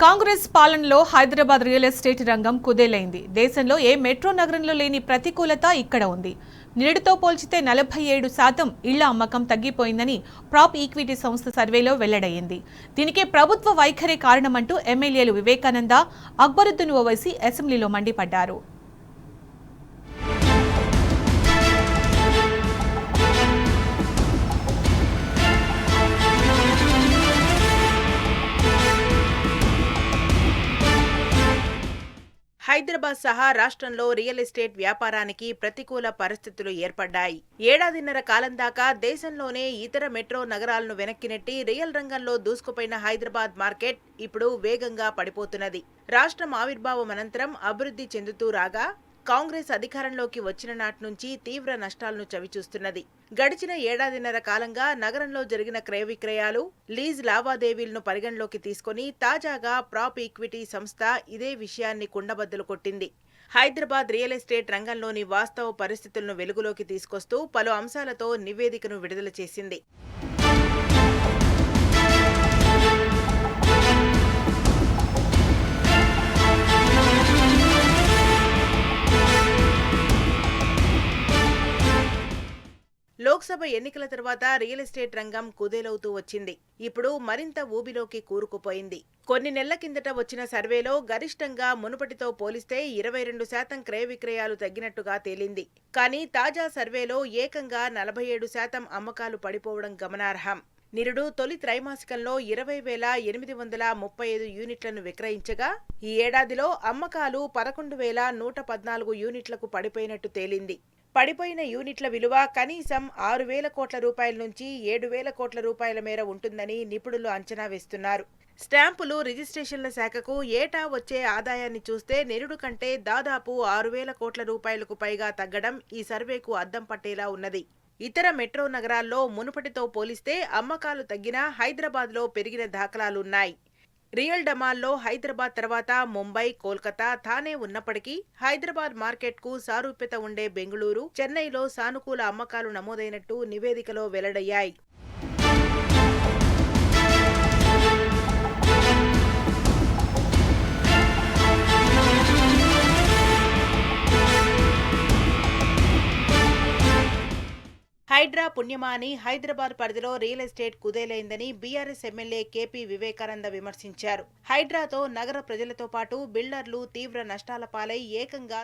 కాంగ్రెస్ పాలనలో Hyderabad real estate రంగం కుదేలైంది. దేశంలో ఏ మెట్రో నగరంలో లేని ప్రతికూలత ఇక్కడ ఉంది. నిరుడితో పోల్చితే 47% ఇళ్ల అమ్మకం తగ్గిపోయిందని ప్రాప్ ఈక్విటీ సంస్థ సర్వేలో వెల్లడైంది. దీనికే ప్రభుత్వ వైఖరి కారణమంటూ ఎమ్మెల్యేలు వివేకానంద, అక్బరుద్దీన్ ఓవైసీ అసెంబ్లీలో మండిపడ్డారు. హైదరాబాద్ సహా రాష్ట్రంలో రియల్ ఎస్టేట్ వ్యాపారానికి ప్రతికూల పరిస్థితులు ఏర్పడ్డాయి. ఏడాదిన్నర కాలం దాకా దేశంలోనే ఇతర మెట్రో నగరాలను వెనక్కి నెట్టి రియల్ రంగంలో దూసుకుపోయిన హైదరాబాద్ మార్కెట్ ఇప్పుడు వేగంగా పడిపోతున్నది. రాష్ట్రం ఆవిర్భావం అనంతరం అభివృద్ధి చెందుతూ రాగా కాంగ్రెస్ అధికారంలోకి వచ్చిన నాటి నుంచి తీవ్ర నష్టాలను చవిచూస్తున్నది. గడిచిన ఏడాదిన్నర కాలంగా నగరంలో జరిగిన క్రయ విక్రయాలు, లీజ్ లావాదేవీలను పరిగణలోకి తీసుకుని తాజాగా ప్రాప్ ఈక్విటీ సంస్థ ఇదే విషయాన్ని కుండబద్దలు కొట్టింది. హైదరాబాద్ రియల్ ఎస్టేట్ రంగంలోని వాస్తవ పరిస్థితులను వెలుగులోకి తీసుకొస్తూ పలు అంశాలతో నివేదికను విడుదల చేసింది. లోక్సభ ఎన్నికల తర్వాత రియల్ ఎస్టేట్ రంగం కుదేలవుతూ వచ్చింది. ఇప్పుడు మరింత ఊబిలోకి కూరుకుపోయింది. కొన్ని నెలల కిందట వచ్చిన సర్వేలో గరిష్టంగా మునుపటితో పోలిస్తే 22% క్రయ విక్రయాలు తగ్గినట్టుగా తేలింది. కానీ తాజా సర్వేలో ఏకంగా 47% అమ్మకాలు పడిపోవడం గమనార్హం. నిరుడు తొలి త్రైమాసికంలో 20,835 యూనిట్లను విక్రయించగా ఈ ఏడాదిలో అమ్మకాలు 11,114 యూనిట్లకు పడిపోయినట్టు తేలింది. పడిపోయిన యూనిట్ల విలువ కనీసం 6,000 కోట్ల రూపాయల నుంచి 7,000 కోట్ల రూపాయల మేర ఉంటుందని నిపుణులు అంచనా వేస్తున్నారు. స్టాంపులు, రిజిస్ట్రేషన్ల శాఖకు ఏటా వచ్చే ఆదాయాన్ని చూస్తే నిరుడు కంటే దాదాపు 6,000 కోట్ల రూపాయలకు పైగా తగ్గడం ఈ సర్వేకు అద్దం పట్టేలా ఉన్నది. ఇతర మెట్రో నగరాల్లో మునుపటితో పోలిస్తే అమ్మకాలు తగ్గినా హైదరాబాద్లో పెరిగిన దాఖలాలున్నాయి. రియల్ డమాల్లో హైదరాబాద్ తర్వాత ముంబై, కోల్కతా, థానే ఉన్నప్పటికీ హైదరాబాద్ మార్కెట్కు సారూప్యత ఉండే బెంగళూరు, చెన్నైలో సానుకూల అమ్మకాలు నమోదైనట్టు నివేదికలో వెల్లడయ్యాయి. హైడ్రా పుణ్యమా అని హైదరాబాద్ పరిధిలో రియల్ ఎస్టేట్ కుదేలైందని బీఆర్ఎస్ ఎమ్మెల్యే కేపీ వివేకానంద విమర్శించారు. హైడ్రాతో నగర ప్రజలతో పాటు బిల్డర్లు తీవ్ర నష్టాల పాలై ఏకంగా